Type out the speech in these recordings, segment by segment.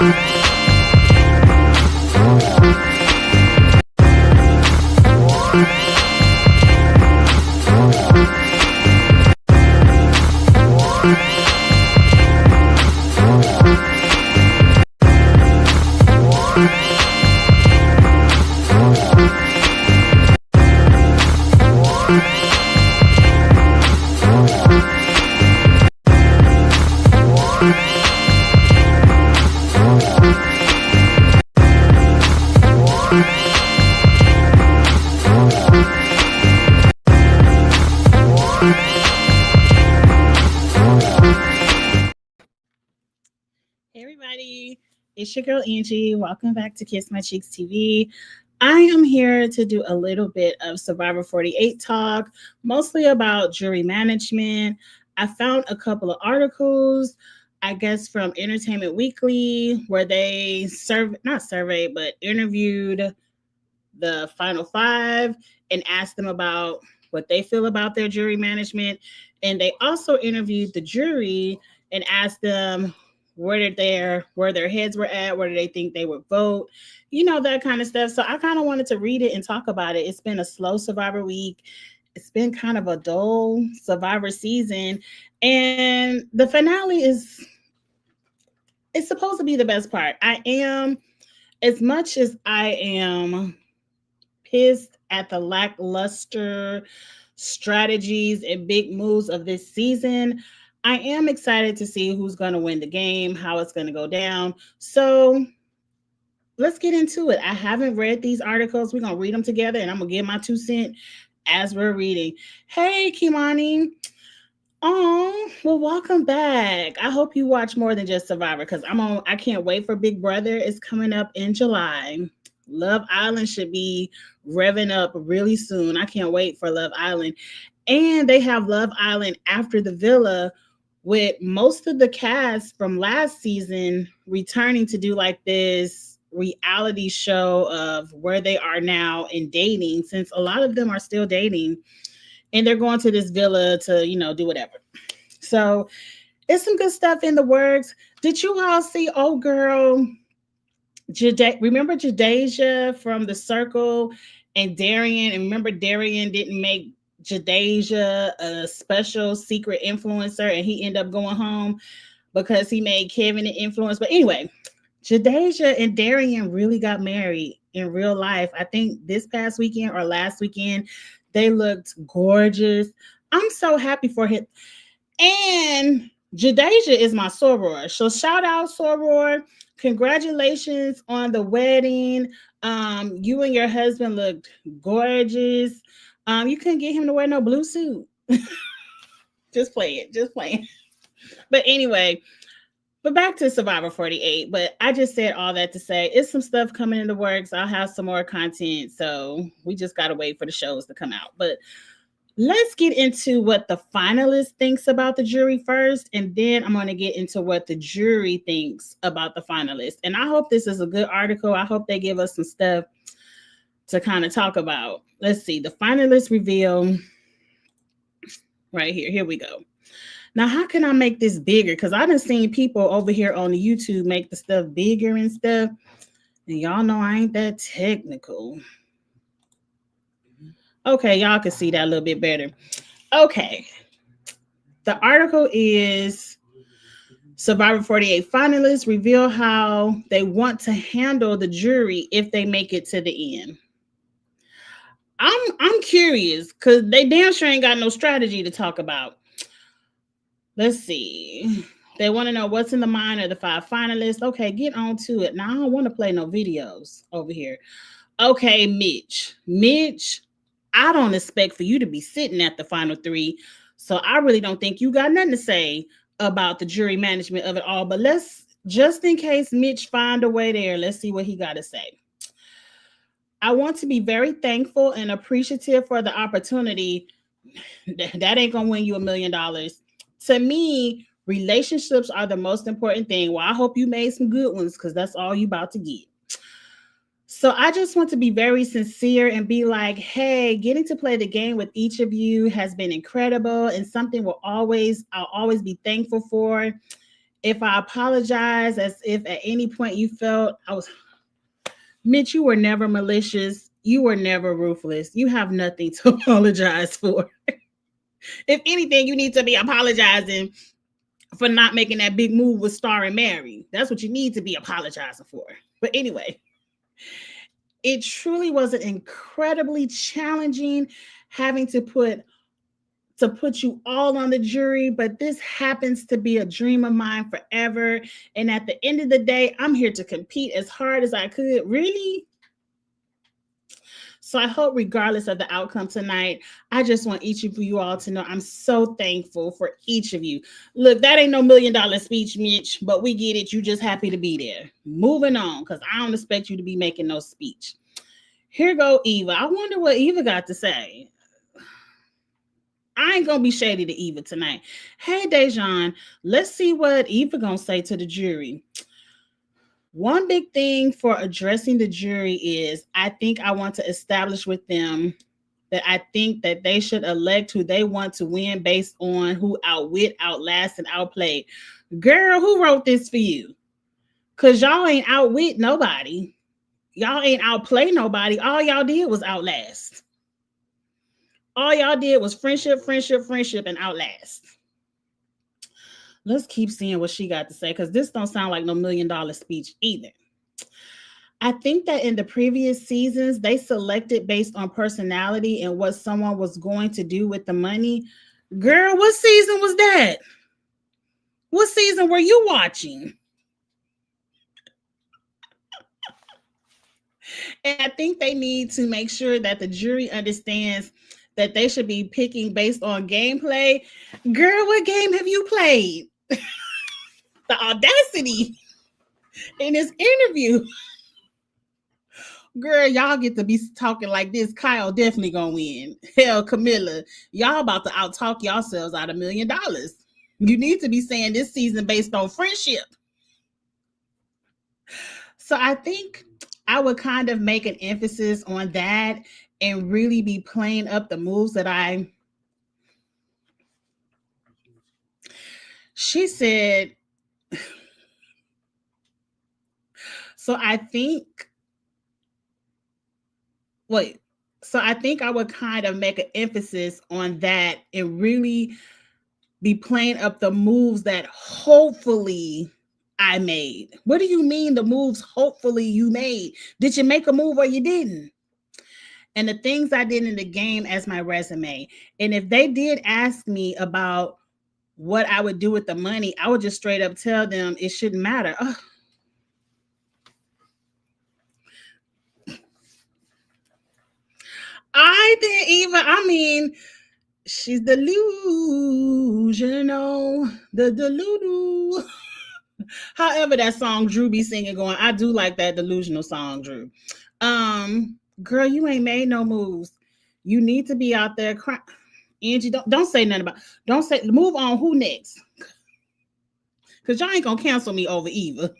Hey everybody, it's your girl Angie. Welcome back to Kiss My Cheeks TV. I am here to do a little bit of Survivor 48 talk, mostly about jury management. I found a couple of articles, I guess from Entertainment Weekly, where they not surveyed, but interviewed the final five and asked them about what they feel about their jury management. And they also interviewed the jury and asked them where their heads were at, where do they think they would vote, that kind of stuff. So I kind of wanted to read it and talk about it. It's been a slow Survivor week. It's been kind of a dull Survivor season. And the finale it's supposed to be the best part. As much as I am pissed at the lackluster strategies and big moves of this season, I am excited to see who's going to win the game, how it's going to go down. So let's get into it. I haven't read these articles. We're going to read them together, and I'm going to give my 2 cents as we're reading. Hey, Kimani. Oh, well, welcome back. I hope you watch more than just Survivor, because I can't wait for Big Brother. It's coming up in July. Love Island should be revving up really soon. I can't wait for Love Island. And they have Love Island after the Villa, with most of the cast from last season returning to do like this reality show of where they are now in dating, since a lot of them are still dating and they're going to this villa to, do whatever. So it's some good stuff in the works. Did you all see old girl remember Jadeja from The Circle and Darian? And remember Darian didn't make Jadeja a special secret influencer, and he ended up going home because he made Kevin an influence. But anyway, Jadeja and Darian really got married in real life. I think this past weekend or last weekend. They looked gorgeous. I'm so happy for him. And Jadeja is my soror. So shout out, soror. Congratulations on the wedding. You and your husband looked gorgeous. You couldn't get him to wear no blue suit. Just playing. But anyway, but back to Survivor 48. But I just said all that to say it's some stuff coming in the works. I'll have some more content. So we just got to wait for the shows to come out. But let's get into what the finalist thinks about the jury first. And then I'm going to get into what the jury thinks about the finalists. And I hope this is a good article. I hope they give us some stuff to kind of talk about. Let's see. The finalists reveal right here. Here we go. Now, how can I make this bigger? Because I done seen people over here on the YouTube make the stuff bigger and stuff. And y'all know I ain't that technical. Okay, y'all can see that a little bit better. Okay. The article is Survivor 48 finalists reveal how they want to handle the jury if they make it to the end. I'm curious because they damn sure ain't got no strategy to talk about. Let's see. They want to know what's in the mind of the 5 finalists. Okay, get on to it. Now, I don't want to play no videos over here. Okay, Mitch. Mitch, I don't expect for you to be sitting at the final 3. So I really don't think you got nothing to say about the jury management of it all. But let's, just in case Mitch find a way there, let's see what he got to say. I want to be very thankful and appreciative for the opportunity. That ain't going to win you $1 million. To me, relationships are the most important thing. Well, I hope you made some good ones because that's all you about to get. So I just want to be very sincere and be like, hey, getting to play the game with each of you has been incredible and something I'll always be thankful for. If I apologize, as if at any point you felt I was, Mitch, you were never malicious. You were never ruthless. You have nothing to apologize for. If anything, you need to be apologizing for not making that big move with Star and Mary. That's what you need to be apologizing for. But anyway, it truly was an incredibly challenging having to put you all on the jury, but this happens to be a dream of mine forever. And at the end of the day, I'm here to compete as hard as I could. Really? So I hope, regardless of the outcome tonight, I just want each of you all to know I'm so thankful for each of you. Look, that ain't no $1,000,000 speech, Mitch, but we get it. You just happy to be there. Moving on, because I don't expect you to be making no speech. Here go Eva. I wonder what Eva got to say. I ain't gonna be shady to Eva tonight. Hey, Dejan, let's see what Eva gonna say to the jury. One big thing for addressing the jury is I think I want to establish with them that I think that they should elect who they want to win based on who outwit, outlast, and outplayed. Girl, who wrote this for you? Because y'all ain't outwit nobody. Y'all ain't outplay nobody. All y'all did was outlast. All y'all did was friendship, friendship, friendship, and outlast. Let's keep seeing what she got to say, because this don't sound like no $1,000,000 speech either. I think that in the previous seasons, they selected based on personality and what someone was going to do with the money. Girl, what season was that? What season were you watching? And I think they need to make sure that the jury understands that they should be picking based on gameplay. Girl, what game have you played? The audacity in this interview. Girl, y'all get to be talking like this. Kyle definitely gonna win. Hell, Camilla, y'all about to out-talk yourselves out $1,000,000. You need to be saying this season based on friendship. So I think I would kind of make an emphasis on that and really be playing up the moves that she said. So I think, I think I would kind of make an emphasis on that and really be playing up the moves that hopefully I made. What do you mean the moves hopefully you made? Did you make a move or you didn't? And the things I did in the game as my resume. And if they did ask me about what I would do with the money, I would just straight up tell them it shouldn't matter. Ugh. I didn't even, I mean, she's delusional, the delulu. However, that song Drew be singing going, I do like that delusional song, Drew. Girl, you ain't made no moves. You need to be out there crying. Angie, don't say nothing about. Don't say. Move on. Who next? Because y'all ain't gonna cancel me over Eva.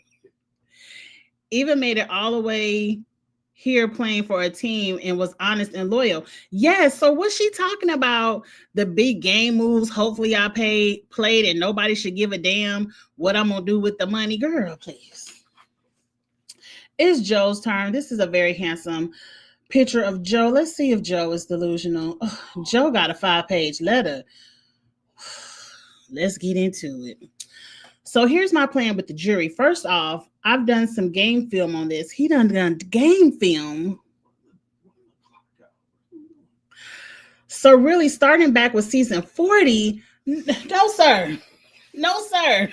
Eva made it all the way here playing for a team and was honest and loyal. Yes. So what's she talking about? The big game moves. Hopefully I played and nobody should give a damn what I'm gonna do with the money. Girl, please. It's Joe's turn. This is a very handsome picture of Joe. Let's see if Joe is delusional. Oh, Joe got a 5-page letter. Let's get into it. So here's my plan with the jury. First off, I've done some game film on this. He done game film. So really starting back with season 40, no sir. No sir.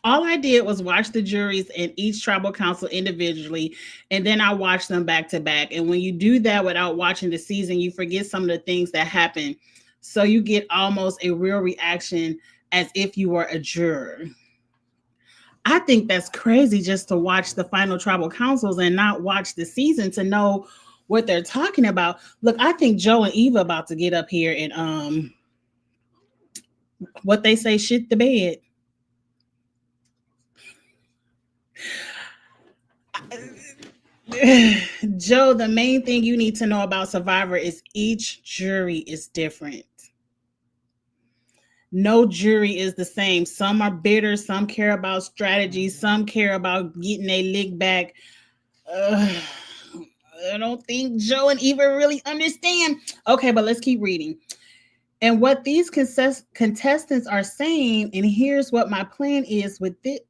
All I did was watch the juries and each tribal council individually, and then I watched them back to back. And when you do that without watching the season, you forget some of the things that happen. So you get almost a real reaction as if you were a juror. I think that's crazy just to watch the final tribal councils and not watch the season to know what they're talking about. Look, I think Joe and Eva about to get up here and what they say, shit the bed. Joe, the main thing you need to know about Survivor is each jury is different. No jury is the same. Some are bitter, some care about strategy, some care about getting a lick back. Ugh, I don't think Joe and Eva really understand. Okay, but let's keep reading. And what these contestants are saying, and here's what my plan is with it.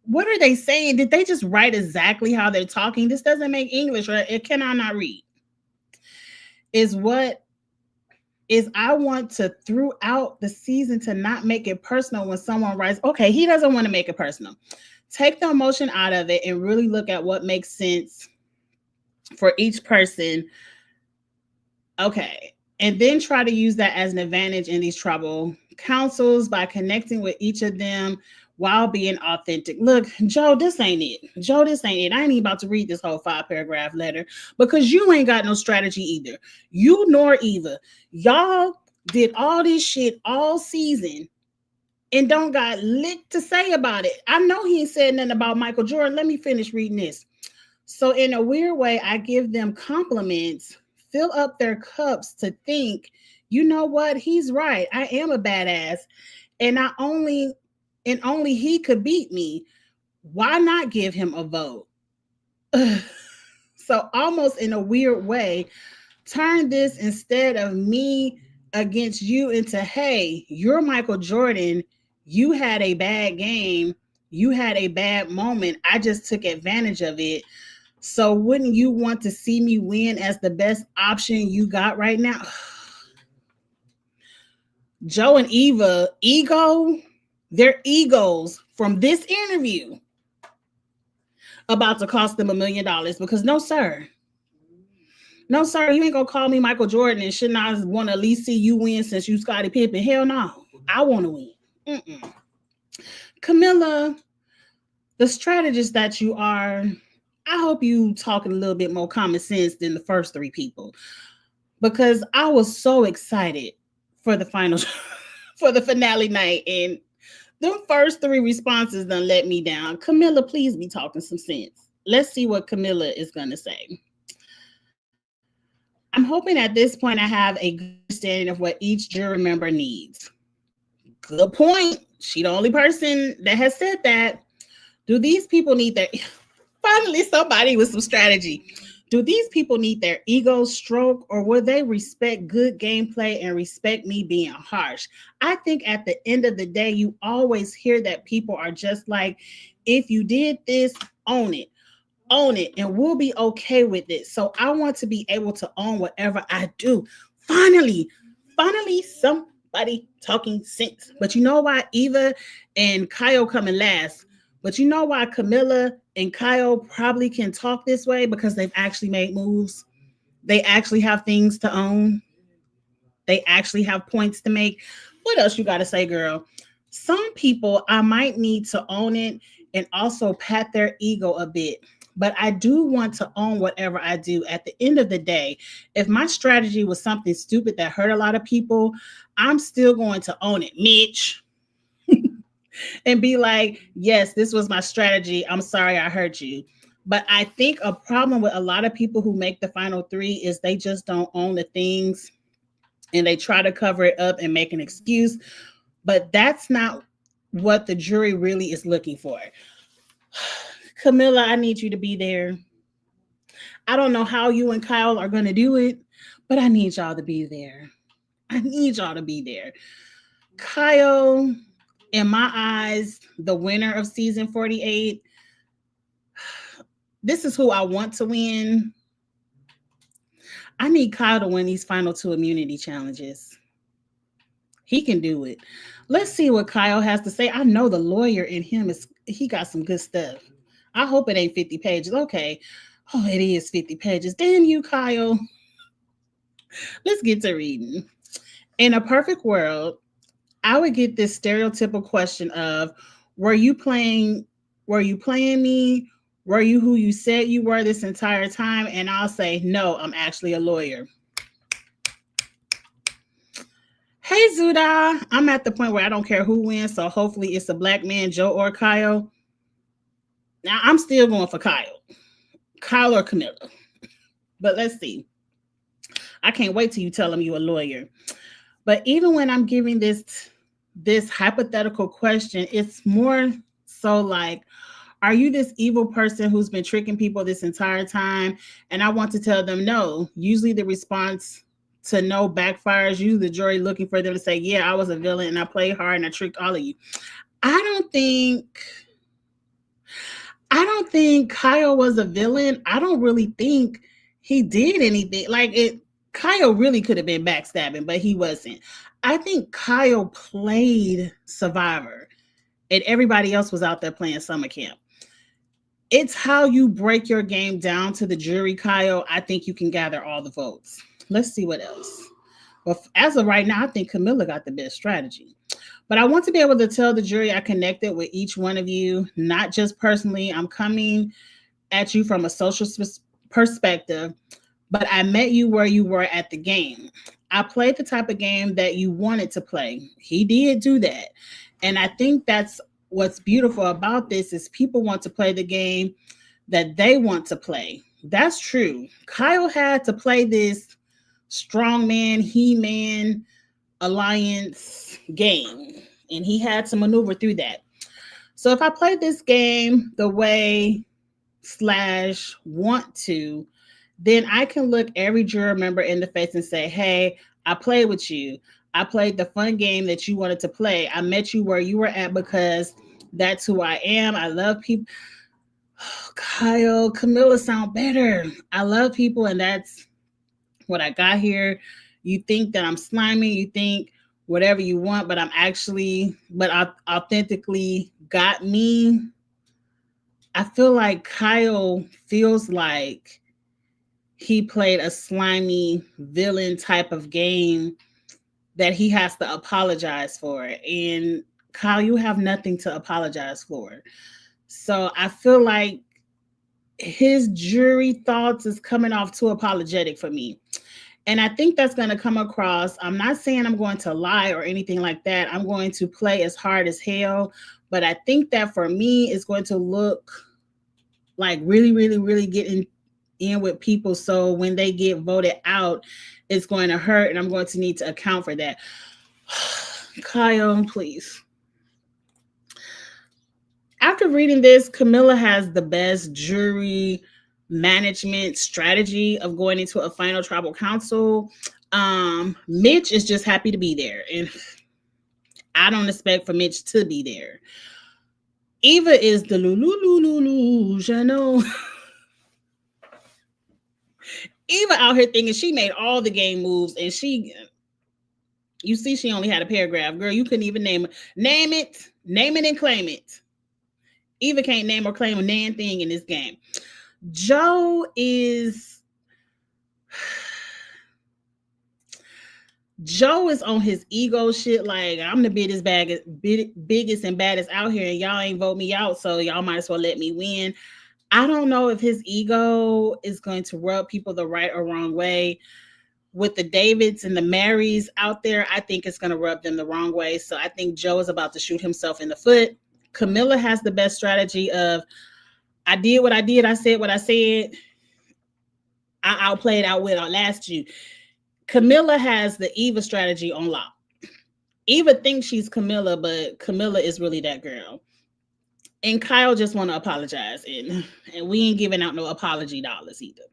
What are they saying? Did they just write exactly how they're talking? This doesn't make English, or it cannot not read. Is what is I want to throughout the season to not make it personal when someone writes, okay, he doesn't want to make it personal. Take the emotion out of it and really look at what makes sense for each person. Okay. And then try to use that as an advantage in these trouble councils by connecting with each of them while being authentic. Look, Joe, this ain't it. Joe, this ain't it. I ain't even about to read this whole 5-paragraph letter because you ain't got no strategy either. You nor Eva. Y'all did all this shit all season and don't got lick to say about it. I know he ain't said nothing about Michael Jordan. Let me finish reading this. So in a weird way, I give them compliments, fill up their cups to think, you know what? He's right. I am a badass. And only he could beat me. Why not give him a vote? So almost in a weird way, turn this instead of me against you into, hey, you're Michael Jordan. You had a bad game. You had a bad moment. I just took advantage of it. So wouldn't you want to see me win as the best option you got right now? Joe and Eva, their egos from this interview about to cost them $1 million because no, sir. No, sir, you ain't gonna call me Michael Jordan and shouldn't I want to at least see you win since you Scottie Pippen? Hell no. I want to win. Mm-mm. Camilla, the strategist that you are, I hope you talking a little bit more common sense than the first three people because I was so excited for the final, for the finale night, and the first three responses done let me down. Camilla, please be talking some sense. Let's see what Camilla is going to say. I'm hoping at this point I have a good understanding of what each jury member needs. Good point. She the only person that has said that. Do these people need their finally somebody with some strategy? Do these people need their ego stroked, or will they respect good gameplay and respect me being harsh? I think at the end of the day, you always hear that people are just like, if you did this, own it, and we'll be okay with it. So I want to be able to own whatever I do. Finally, somebody talking sense. But you know why Eva and Kyle coming last? But you know why Camilla and Kyle probably can talk this way? Because they've actually made moves. They actually have things to own. They actually have points to make. What else you got to say, girl? Some people, I might need to own it and also pat their ego a bit. But I do want to own whatever I do. At the end of the day, if my strategy was something stupid that hurt a lot of people, I'm still going to own it, Mitch. And be like, yes, this was my strategy. I'm sorry I hurt you. But I think a problem with a lot of people who make the final three is they just don't own the things and they try to cover it up and make an excuse. But that's not what the jury really is looking for. Camilla, I need you to be there. I don't know how you and Kyle are going to do it, but I need y'all to be there. I need y'all to be there. Kyle, in my eyes, the winner of season 48. This is who I want to win. I need Kyle to win these final two immunity challenges. He can do it. Let's see what Kyle has to say. I know the lawyer in him he got some good stuff. I hope it ain't 50 pages. Okay. Oh, it is 50 pages. Damn you, Kyle. Let's get to reading. In a perfect world, I would get this stereotypical question of, were you playing me? Were you who you said you were this entire time? And I'll say, no, I'm actually a lawyer. Hey, Zuda. I'm at the point where I don't care who wins, so hopefully it's a black man, Joe or Kyle. Now, I'm still going for Kyle or Camilla. But let's see. I can't wait till you tell him you're a lawyer. But even when I'm giving this this hypothetical question. It's more so like, are you this evil person who's been tricking people this entire time? And I want to tell them no. Usually the response to no backfires. Usually the jury looking for them to say, yeah, I was a villain and I played hard and I tricked all of you. I don't think I don't think Kyle was a villain. I don't really think he did anything. Like it Kyle really could have been backstabbing, but he wasn't. I think Kyle played Survivor and everybody else was out there playing summer camp. It's how you break your game down to the jury, Kyle. I think you can gather all the votes. Let's see what else. Well, as of right now, I think Camilla got the best strategy. But I want to be able to tell the jury I connected with each one of you, not just personally. I'm coming at you from a social perspective, but I met you where you were at the game. I played the type of game that you wanted to play. He did do that. And I think that's what's beautiful about this is people want to play the game that they want to play. That's true. Kyle had to play this strongman, he-man alliance game, and he had to maneuver through that. So if I play this game the way slash want to, then I can look every juror member in the face and say, hey, I played with you. I played the fun game that you wanted to play. I met you where you were at because that's who I am. I love people. Oh, Kyle, Camilla sound better. I love people, and that's what I got here. You think that I'm slimy. You think whatever you want, but I authentically got me. I feel like Kyle feels like he played a slimy villain type of game that he has to apologize for. And Kyle, you have nothing to apologize for. So I feel like his jury thoughts is coming off too apologetic for me. And I think that's going to come across. I'm not saying I'm going to lie or anything like that. I'm going to play as hard as hell. But I think that for me, it's going to look like really, really, really getting in with people. So when they get voted out, it's going to hurt. And I'm going to need to account for that. Kyle, please. After reading this, Camilla has the best jury management strategy of going into a final tribal council. Mitch is just happy to be there, and I don't expect for Mitch to be there. Eva is the lulu, you know. Eva out here thinking she made all the game moves, and you see, she only had a paragraph. Girl, you couldn't even name it, and claim it. Eva can't name or claim a damn thing in this game. Joe is on his ego shit. Like, I'm the biggest and baddest out here, and y'all ain't vote me out, so y'all might as well let me win. I don't know if his ego is going to rub people the right or wrong way. With the Davids and the Marys out there, I think it's going to rub them the wrong way. So I think Joe is about to shoot himself in the foot. Camilla has the best strategy of, I did what I did. I said what I said. I outplayed, outwit, outlast you. Camilla has the Eva strategy on lock. Eva thinks she's Camilla, but Camilla is really that girl. And Kyle just want to apologize. And we ain't giving out no apology dollars either.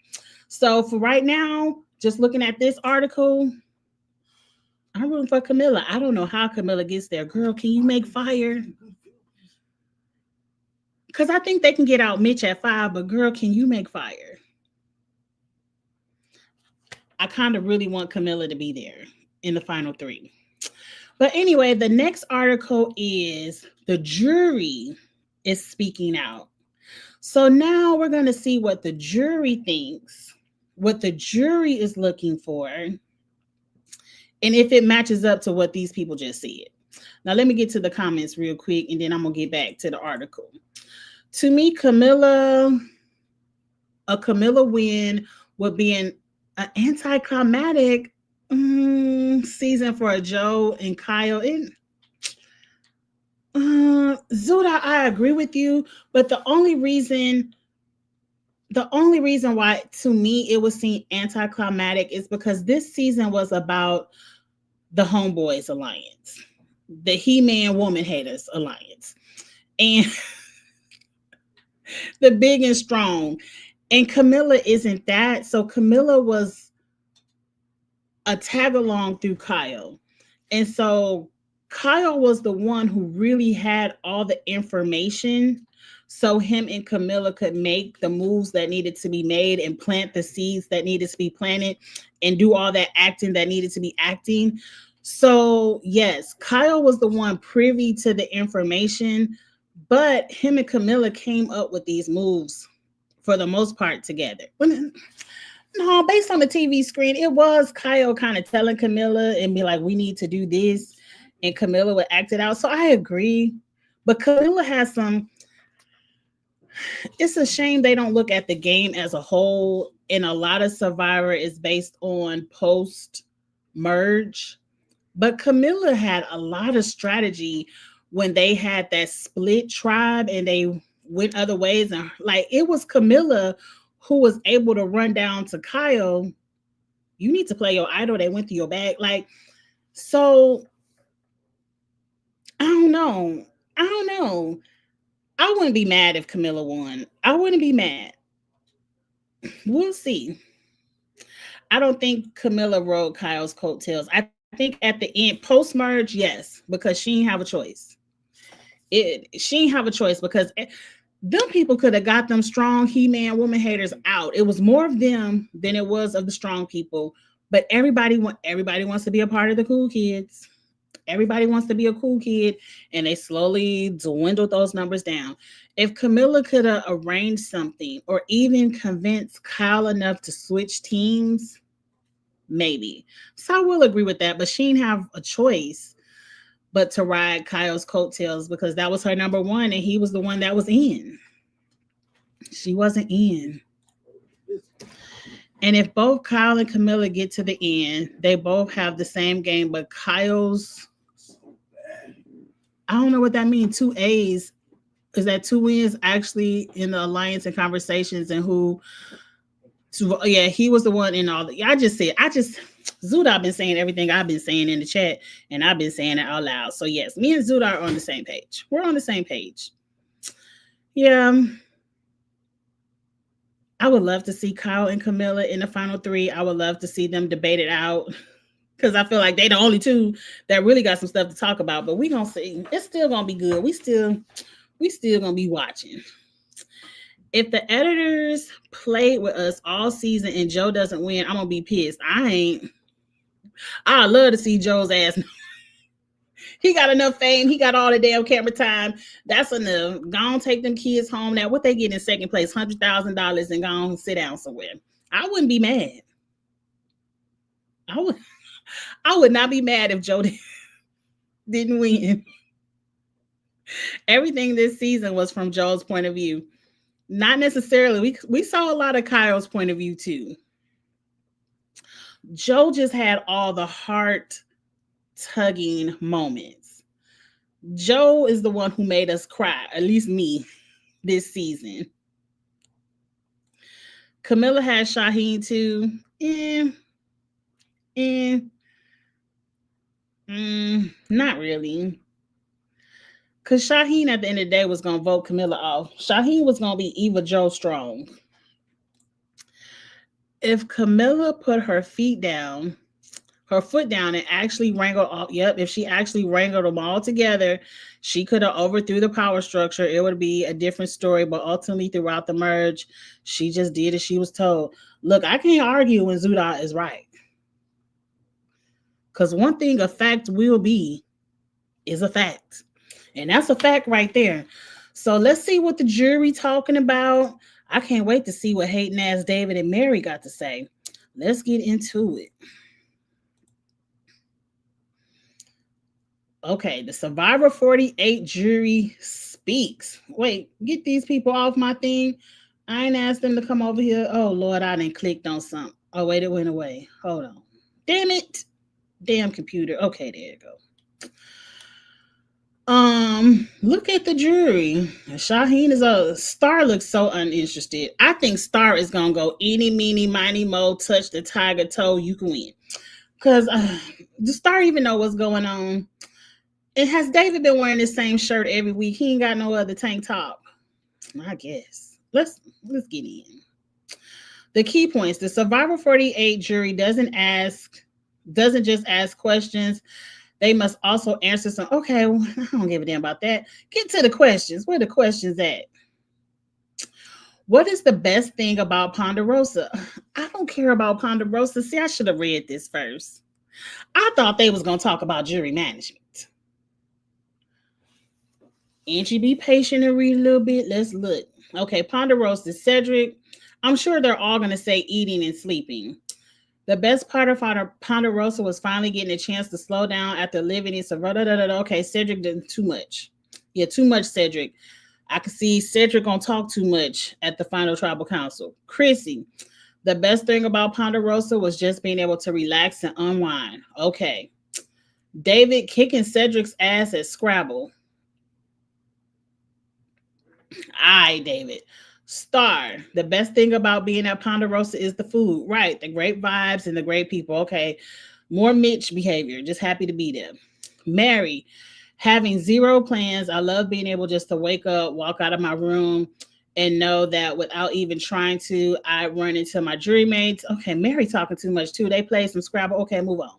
So for right now, just looking at this article, I'm rooting for Camilla. I don't know how Camilla gets there. Girl, can you make fire? Because I think they can get out Mitch at 5, but girl, can you make fire? I kind of really want Camilla to be there in the final 3. But anyway, the next article is the jury is speaking out. So now we're going to see what the jury thinks, what the jury is looking for, and if it matches up to what these people just said. Now, let me get to the comments real quick, and then I'm going to get back to the article. To me, a Camilla win would be an anticlimactic season for Joe and Kyle. And Zuda, I agree with you, but the only reason why to me it was seen anticlimactic is because this season was about the Homeboys alliance. the He-Man Woman Haters Alliance. And the big and strong. And Camilla isn't that. So Camilla was a tag along through Kyle. And so Kyle was the one who really had all the information. So him and Camilla could make the moves that needed to be made and plant the seeds that needed to be planted and do all that acting that needed to be acting. So yes, Kyle was the one privy to the information, but him and Camilla came up with these moves for the most part together. No, based on the TV screen, it was Kyle kind of telling Camilla and be like, we need to do this. And Camilla would act it out. So I agree. But Camilla has some, it's a shame they don't look at the game as a whole. And a lot of Survivor is based on post merge. But Camilla had a lot of strategy when they had that split tribe and they went other ways. And like, it was Camilla who was able to run down to Kyle, you need to play your idol that went through your bag. Like, so I don't know. I wouldn't be mad if Camilla won. I wouldn't be mad. We'll see. I don't think Camilla rode Kyle's coattails. I think at the end, post-merge, yes, because she didn't have a choice. She didn't have a choice because them people could have got them strong He-Man Woman Haters out. It was more of them than it was of the strong people. But everybody wants to be a part of the cool kids. Everybody wants to be a cool kid, and they slowly dwindled those numbers down. If Camilla could have arranged something or even convinced Kyle enough to switch teams, maybe. So I will agree with that, but she didn't have a choice but to ride Kyle's coattails because that was her number one, and he was the one that was in. She wasn't in. And if both Kyle and Camilla get to the end, they both have the same game, but Kyle's, I don't know what that means. 2 A's. Is that 2 wins actually in the alliance and conversations and who? Yeah, he was the one in all the. Zuda been saying everything I've been saying in the chat, and I've been saying it out loud. So yes, me and Zuda are on the same page. We're on the same page. Yeah. I would love to see Kyle and Camilla in the final 3. I would love to see them debate it out because I feel like they the only 2 that really got some stuff to talk about. But we gonna see. It's still gonna be good. We still gonna be watching. If the editors played with us all season and Joe doesn't win, I'm gonna be pissed. I'd love to see Joe's ass. He got enough fame. He got all the damn camera time. That's enough. Go on, take them kids home. Now, what they get in second place? $100,000 and go on, sit down somewhere. I wouldn't be mad. I would not be mad if Joe didn't win. Everything this season was from Joe's point of view. Not necessarily. We saw a lot of Kyle's point of view too. Joe just had all the heart-tugging moments. Joe is the one who made us cry, at least me, this season. Camilla had Shaheen too. Not really. Because Shaheen at the end of the day was going to vote Camilla off. Shaheen was going to be Eva Joe strong. If Camilla put her foot down and actually wrangled all, if she actually wrangled them all together, she could have overthrew the power structure. It would be a different story, but ultimately throughout the merge, she just did as she was told. Look, I can't argue when Zuda is right. Because one thing a fact will be is a fact. And that's a fact right there. So let's see what the jury talking about. I can't wait to see what hating ass David and Mary got to say. Let's get into it. Okay, the Survivor 48 jury speaks. Wait, get these people off my thing. I ain't asked them to come over here. Oh, Lord, I didn't clicked on something. Oh, wait, it went away. Hold on. Damn it. Damn computer. Okay, there you go. Look at the jury. Shaheen is Star looks so uninterested. I think Star is gonna go eeny, meeny, miny, mo, touch the tiger toe, you can win. Because does Star even know what's going on? And has David been wearing the same shirt every week? He ain't got no other tank top. I guess. Let's get in. The key points: the Survivor 48 jury doesn't just ask questions. They must also answer some. Okay, well, I don't give a damn about that. Get to the questions. Where the questions at? What is the best thing about Ponderosa? I don't care about Ponderosa. See, I should have read this first. I thought they was gonna talk about jury management. Angie, be patient and read a little bit. Let's look. Okay, Ponderosa, Cedric. I'm sure they're all gonna say eating and sleeping. The best part of Ponderosa was finally getting a chance to slow down after living in Savannah. Okay, Cedric did too much. Yeah, too much, Cedric. I could see Cedric gonna talk too much at the final tribal council. Chrissy, the best thing about Ponderosa was just being able to relax and unwind. Okay. David kicking Cedric's ass at Scrabble. Aye, David. Star, the best thing about being at Ponderosa is the food. Right, the great vibes and the great people. Okay. More Mitch behavior. Just happy to be there. Mary, having zero plans. I love being able just to wake up, walk out of my room, and know that without even trying to, I run into my jury mates. Okay, Mary talking too much too. They play some Scrabble. Okay, move on.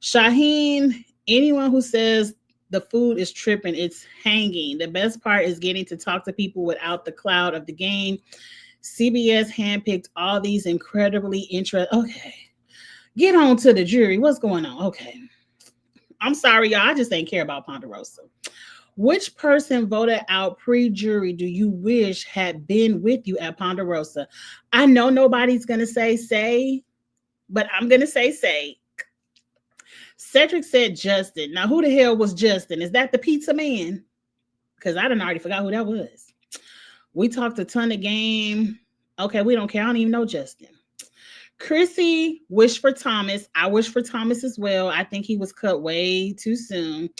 Shaheen, anyone who says the food is tripping, it's hanging. The best part is getting to talk to people without the cloud of the game. CBS handpicked all these incredibly interesting. Okay, get on to the jury. What's going on? Okay. I'm sorry, y'all. I just ain't care about Ponderosa. Which person voted out pre-jury do you wish had been with you at Ponderosa? I know nobody's going to say, but I'm going to say. Cedric said Justin. Now, who the hell was Justin? Is that the pizza man? Because I done already forgot who that was. We talked a ton of game. Okay, we don't care. I don't even know Justin. Chrissy wished for Thomas. I wish for Thomas as well. I think he was cut way too soon.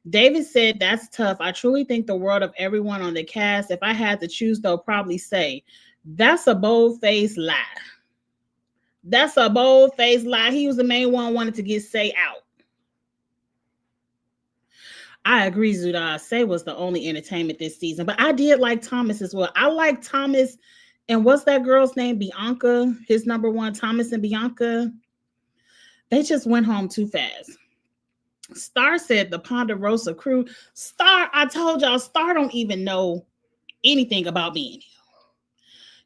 David said, that's tough. I truly think the world of everyone on the cast. If I had to choose, they'll probably say, that's a bold-faced lie. That's a bold-faced lie. He was the main one wanted to get Say out. I agree, Zuda. Say was the only entertainment this season, but I did like Thomas as well. I like Thomas, and what's that girl's name? Bianca, his number one, Thomas and Bianca. They just went home too fast. Star said the Ponderosa crew. Star, I told y'all, Star don't even know anything about being here.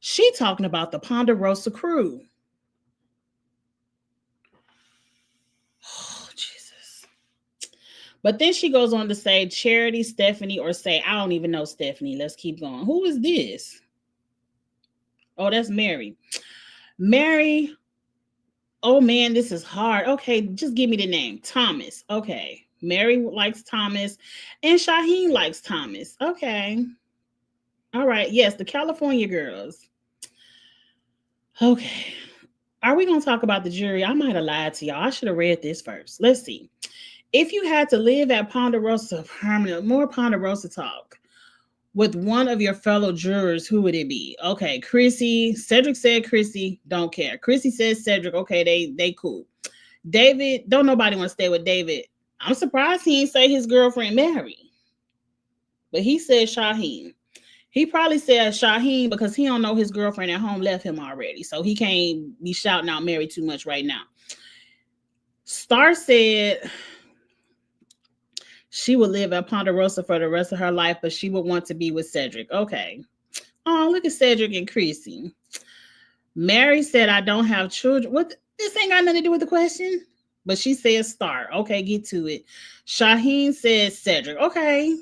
She talking about the Ponderosa crew. Oh, Jesus. But then she goes on to say Charity, Stephanie, or Say. I don't even know Stephanie. Let's keep going. Who is this? Oh, that's Mary. Mary. Oh, man, this is hard. Okay, just give me the name. Thomas. Okay. Mary likes Thomas. And Shaheen likes Thomas. Okay. All right. Yes, the California girls. Okay. Are we going to talk about the jury? I might have lied to y'all. I should have read this first. Let's see. If you had to live at Ponderosa permanent, more Ponderosa talk with one of your fellow jurors, who would it be? Okay, Chrissy. Cedric said Chrissy. Don't care. Chrissy says Cedric. Okay, they cool. David. Don't nobody want to stay with David. I'm surprised he didn't say his girlfriend Mary. But he said Shaheen. He probably said Shaheen because he don't know his girlfriend at home left him already. So he can't be shouting out Mary too much right now. Star said she would live at Ponderosa for the rest of her life, but she would want to be with Cedric. Okay. Oh, look at Cedric and Chrissy. Mary said, I don't have children. What? This ain't got nothing to do with the question. But she said Star. Okay, get to it. Shaheen says Cedric. Okay.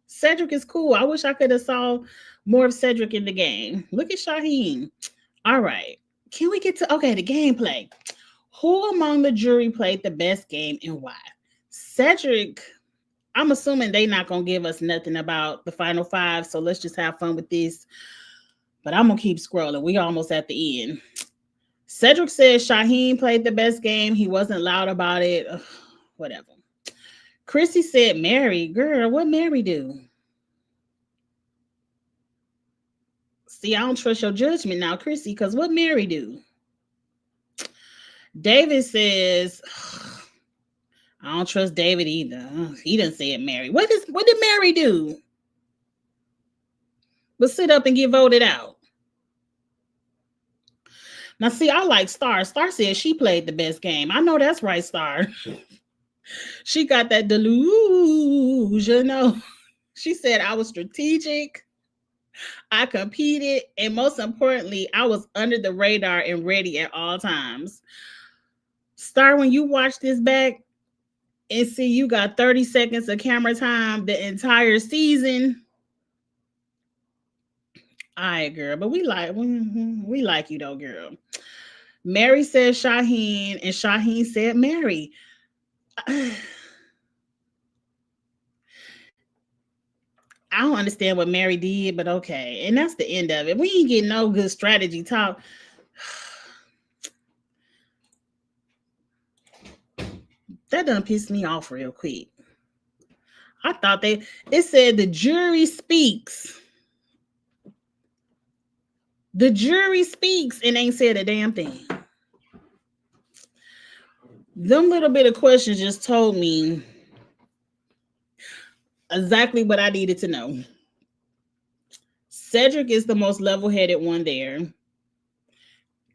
Cedric is cool. I wish I could have saw more of Cedric in the game. Look at Shaheen. All right. Can we get to, okay, the gameplay. Who among the jury played the best game and why? Cedric, I'm assuming they not going to give us nothing about the final five, so let's just have fun with this. But I'm going to keep scrolling. We almost at the end. Cedric says Shaheen played the best game. He wasn't loud about it. Ugh, whatever. Chrissy said Mary. Girl, what Mary do? See, I don't trust your judgment now, Chrissy, because what Mary do? David says, I don't trust David either. He didn't say it, Mary. What did Mary do? But sit up and get voted out. Now, see, I like Star. Star said she played the best game. I know that's right, Star. She got that delusional. She said I was strategic. I competed, and most importantly, I was under the radar and ready at all times. Star, when you watch this back and see you got 30 seconds of camera time the entire season. All right, girl, but we like you though, girl. Mary said Shaheen, and Shaheen said Mary. I don't understand what Mary did, but okay. And that's the end of it. We ain't getting no good strategy talk. That done pissed me off real quick. I thought it said the jury speaks. The jury speaks and ain't said a damn thing. Them little bit of questions just told me exactly what I needed to know. Cedric is the most level-headed one there.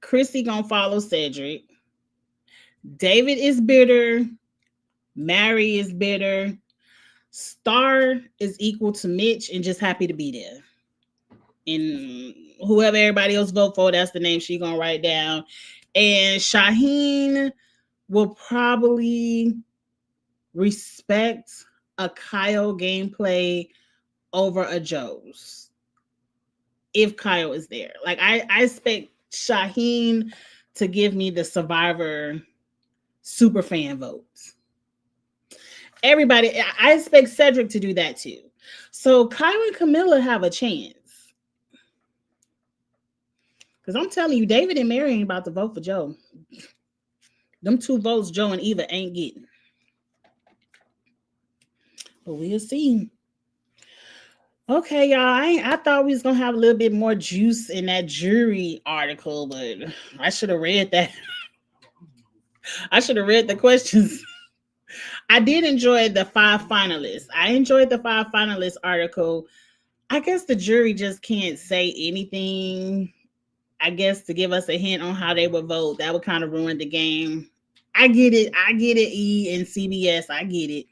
Chrissy gonna follow Cedric. David is bitter. Mary is bitter. Star is equal to Mitch and just happy to be there. And whoever everybody else vote for, that's the name she gonna write down. And Shaheen will probably respect a Kyle gameplay over a Joe's if Kyle is there. Like I expect Shaheen to give me the Survivor super fan votes. Everybody, I expect Cedric to do that too. So Kyle and Camilla have a chance. Because I'm telling you, David and Mary ain't about to vote for Joe. Them 2 votes Joe and Eva ain't getting. But we'll see. Okay, y'all. I thought we was gonna have a little bit more juice in that jury article, but I should have read that. I should have read the questions. I did enjoy the 5 finalists. I enjoyed the 5 finalists article. I guess the jury just can't say anything. I guess to give us a hint on how they would vote, that would kind of ruin the game. I get it. E and CBS. I get it.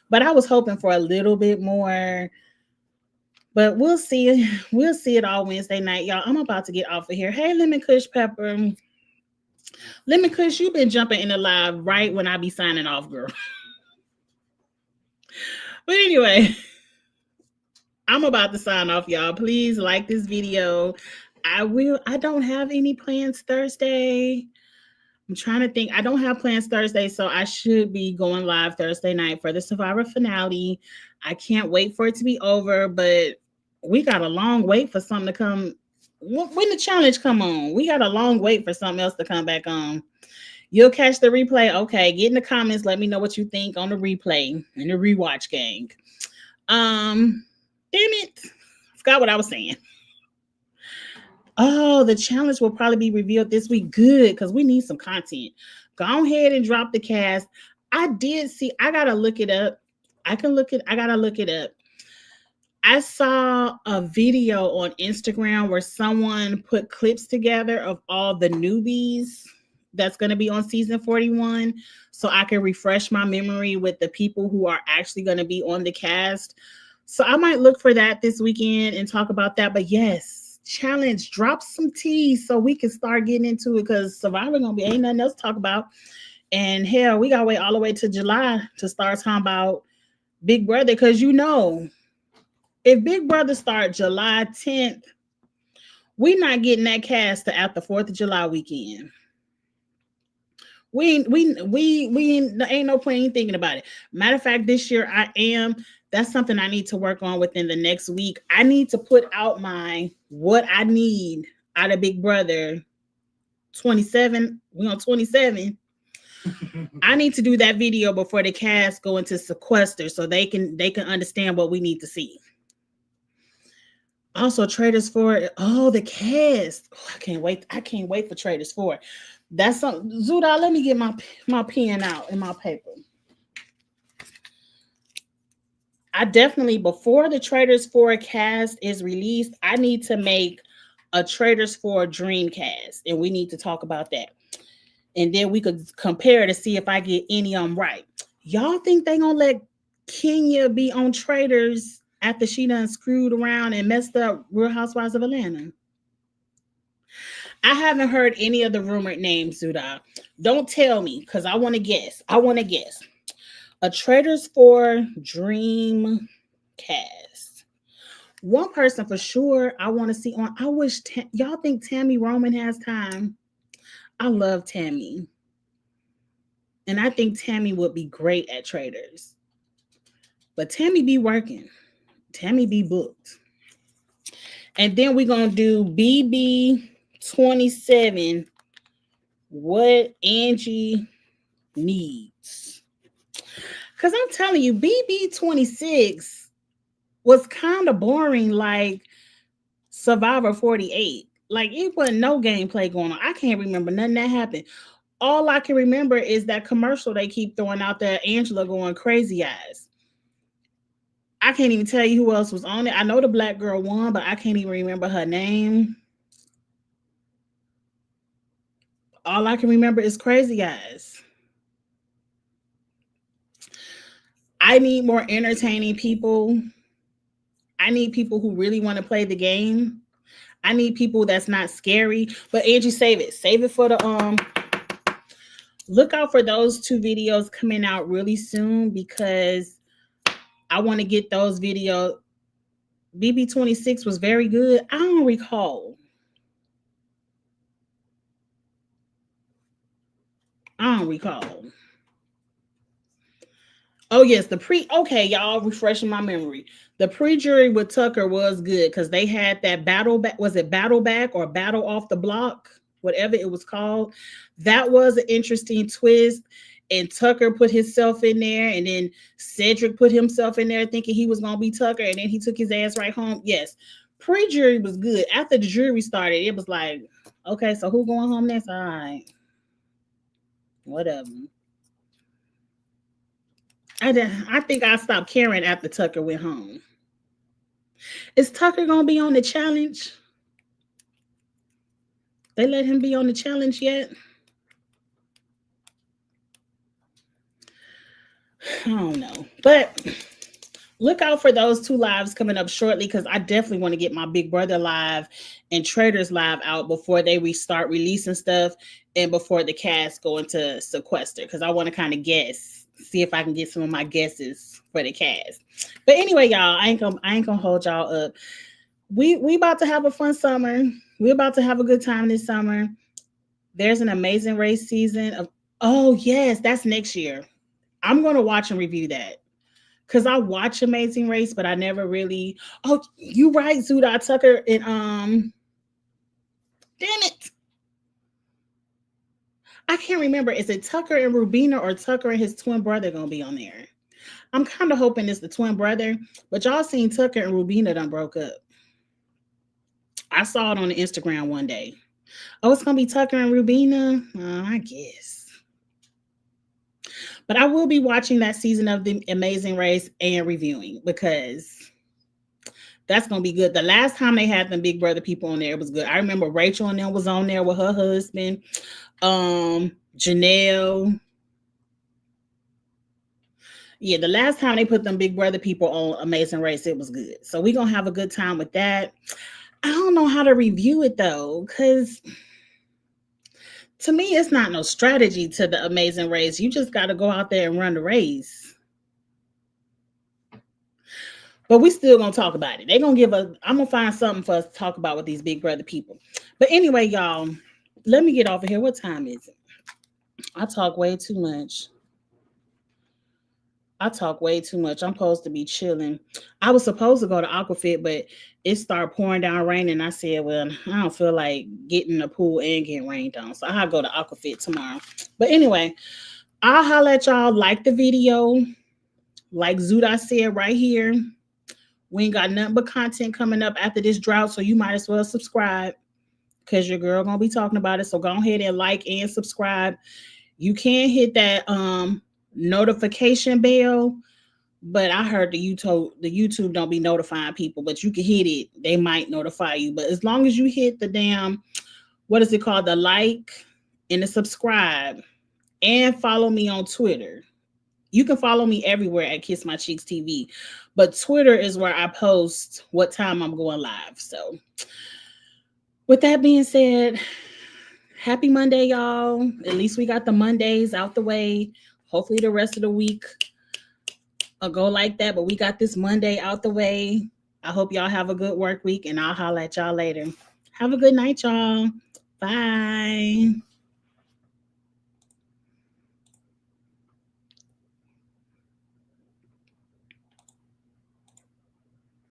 But I was hoping for a little bit more. But we'll see. We'll see it all Wednesday night, y'all. I'm about to get off of here. Hey, Lemon Kush Pepper. Lemon Kush, you've been jumping in the live right when I be signing off, girl. But anyway, I'm about to sign off, y'all. Please like this video. I don't have any plans Thursday. I'm trying to think. I don't have plans Thursday, so I should be going live Thursday night for the Survivor finale. I can't wait for it to be over, but we got a long wait for something to come. When the challenge come on, we got a long wait for something else to come back on. You'll catch the replay. Okay, get in the comments. Let me know what you think on the replay and the rewatch gang. Damn it. I forgot what I was saying. Oh, the challenge will probably be revealed this week. Good, because we need some content. Go ahead and drop the cast. I did see, I gotta look it up. I gotta look it up. I saw a video on Instagram where someone put clips together of all the newbies that's going to be on season 41, so I can refresh my memory with the people who are actually going to be on the cast. So I might look for that this weekend and talk about that. But yes, challenge, drop some tea so we can start getting into it, because Survivor gonna be ain't nothing else to talk about. And hell, we gotta wait all the way to July to start talking about Big Brother, because you know, if Big Brother start July 10th, we not getting that cast to after 4th of July weekend. We ain't no point in thinking about it. Matter of fact, this year that's something I need to work on within the next week. I need to put out what I need out of Big Brother 27. We on 27. I need to do that video before the cast go into sequester so they can understand what we need to see. Also, Traders 4. Oh, the cast. Oh, I can't wait for Traders 4. That's something. Zuda, let me get my pen out and my paper. I definitely, before the Traders Forecast is released, I need to make a Traders for Dreamcast, and we need to talk about that. And then we could compare to see if I get any of them right. Y'all think they gonna let Kenya be on Traders after she done screwed around and messed up Real Housewives of Atlanta? I haven't heard any of the rumored names, Zuda. Don't tell me, because I want to guess. I want to guess. A Traders for Dreamcast. One person for sure I want to see on. I wish y'all think Tammy Roman has time. I love Tammy. And I think Tammy would be great at Traders. But Tammy be working. Tammy be booked. And then we're going to do BB 27, what Angie needs. Because I'm telling you, BB 26 was kind of boring like Survivor 48. Like, it wasn't no gameplay going on. I can't remember nothing that happened. All I can remember is that commercial they keep throwing out there, Angela going crazy eyes. I can't even tell you who else was on it. I know the black girl won, but I can't even remember her name. All I can remember is Crazy Eyes. I need more entertaining people. I need people who really want to play the game. I need people that's not scary. But Angie, save it. Save it for the look out for those 2 videos coming out really soon, because I want to get those videos. BB 26 was very good. I don't recall. Oh yes, okay, y'all, refreshing my memory. The pre-jury with Tucker was good because they had that battle back. Was it battle back or battle off the block? Whatever it was called. That was an interesting twist. And Tucker put himself in there, and then Cedric put himself in there thinking he was gonna be Tucker, and then he took his ass right home. Yes, pre-jury was good. After the jury started, it was like, okay, so who going home next? All right, whatever. I think I stopped caring after Tucker went home. Is Tucker gonna be on the challenge? They let him be on the challenge yet? I don't know. But look out for those 2 lives coming up shortly, because I definitely want to get my Big Brother live and Traders live out before they restart releasing stuff and before the cast go into sequester, because I want to kind of guess, see if I can get some of my guesses for the cast. But anyway, y'all, I ain't gonna hold y'all up. We about to have a fun summer. We're about to have a good time this summer. There's an Amazing Race season of, oh yes, that's next year. I'm gonna watch and review that. Cause I watch Amazing Race, but I never really. Oh, you right, Zuda Tucker and damn it, I can't remember. Is it Tucker and Rubina or Tucker and his twin brother gonna be on there? I'm kind of hoping it's the twin brother, but y'all seen Tucker and Rubina done broke up. I saw it on the Instagram one day. Oh, it's gonna be Tucker and Rubina. I guess. But I will be watching that season of the Amazing Race and reviewing, because that's gonna be good. The last time they had them Big Brother people on there, it was good. I remember Rachel and them was on there with her husband, Janelle. Yeah, the last time they put them Big Brother people on Amazing Race, it was good. So we're gonna have a good time with that. I don't know how to review it though, because to me, it's not no strategy to the Amazing Race. You just got to go out there and run the race. But we still gonna talk about it. They're gonna give us. I'm gonna find something for us to talk about with these Big Brother people. But anyway, y'all, let me get off of here. What time is it? I talk way too much. I'm supposed to be chilling. I was supposed to go to Aquafit, but it started pouring down rain, and I said, well, I don't feel like getting in the pool and getting rained on. So I'll go to Aquafit tomorrow. But anyway, I'll holler at y'all. Like the video. Like Zuda said right here, we ain't got nothing but content coming up after this drought, so you might as well subscribe, because your girl gonna be talking about it. So go ahead and like and subscribe. You can hit that notification bell, But I heard the YouTube don't be notifying people, but you can hit it. They might notify you. But as long as you hit the damn, what is it called? The like and the subscribe, and follow me on Twitter. You can follow me everywhere at Kiss My Cheeks TV. But Twitter is where I post what time I'm going live. So with that being said, happy Monday, y'all. At least we got the Mondays out the way. Hopefully the rest of the week will go like that. But we got this Monday out the way. I hope y'all have a good work week, and I'll holler at y'all later. Have a good night, y'all. Bye.